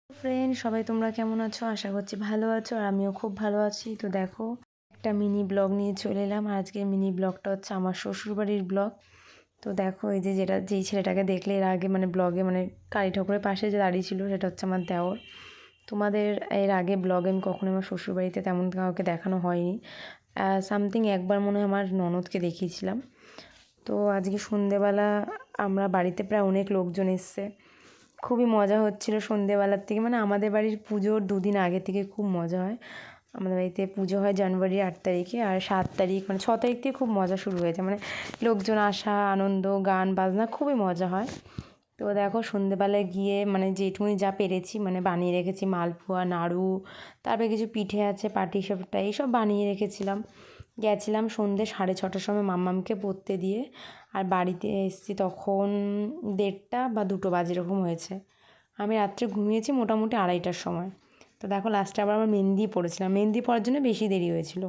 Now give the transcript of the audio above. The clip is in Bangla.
ফ্রেন্ড সবাই তোমরা কেমন আছো? আশা করছি ভালো আছো, আর আমিও খুব ভালো আছি। তো দেখো, একটা মিনি ব্লগ নিয়ে চলে এলাম। আর আজকের মিনি ব্লগটা হচ্ছে আমার শ্বশুরবাড়ির ব্লগ। তো দেখো, এই যে যেই ছেলেটাকে দেখলে এর আগে ব্লগে কালী ঠাকুরের পাশে যে দাঁড়িয়ে ছিল, সেটা হচ্ছে আমার দেওর। তোমাদের এর আগে ব্লগে আমি কখনো আমার শ্বশুরবাড়িতে তেমন কাউকে দেখানো হয়নি। সামথিং একবার মনে হয় আমার ননদকে দেখিয়েছিলাম। তো আজকে সন্ধেবেলা আমরা বাড়িতে প্রায় অনেক লোকজন এসছে। খুবই মজা হচ্ছিলো সন্ধেবেলার থেকে। আমাদের বাড়ির পুজোর 2 দিন আগে থেকে খুব মজা হয়। আমাদের বাড়িতে পুজো হয় জানুয়ারির 8 তারিখে, আর 7 তারিখ 6 তারিখ থেকে খুব মজা শুরু হয়েছে। লোকজন আসা, আনন্দ, গান বাজনা, খুবই মজা হয়। তো দেখো, সন্ধেবেলায় গিয়ে যেটুকুনি যা পেরেছি বানিয়ে রেখেছি মালপোয়া, নাড়ু, তারপরে কিছু পিঠে আছে, পাটিসাপটা, এইসব বানিয়ে রেখেছিলাম। গেছিলাম সন্ধ্যে 6:30টার সময় মাম্মামকে পড়তে দিয়ে, আর বাড়িতে এসেছি তখন 1:30 বা 2 বাজে এরকম হয়েছে। আমি রাত্রে ঘুমিয়েছি মোটামুটি 2:30টার সময়। তো দেখো, লাস্টে আবার মেহেন্দি পড়েছিলাম। মেহেন্দি পড়ার জন্য বেশি দেরি হয়েছিল।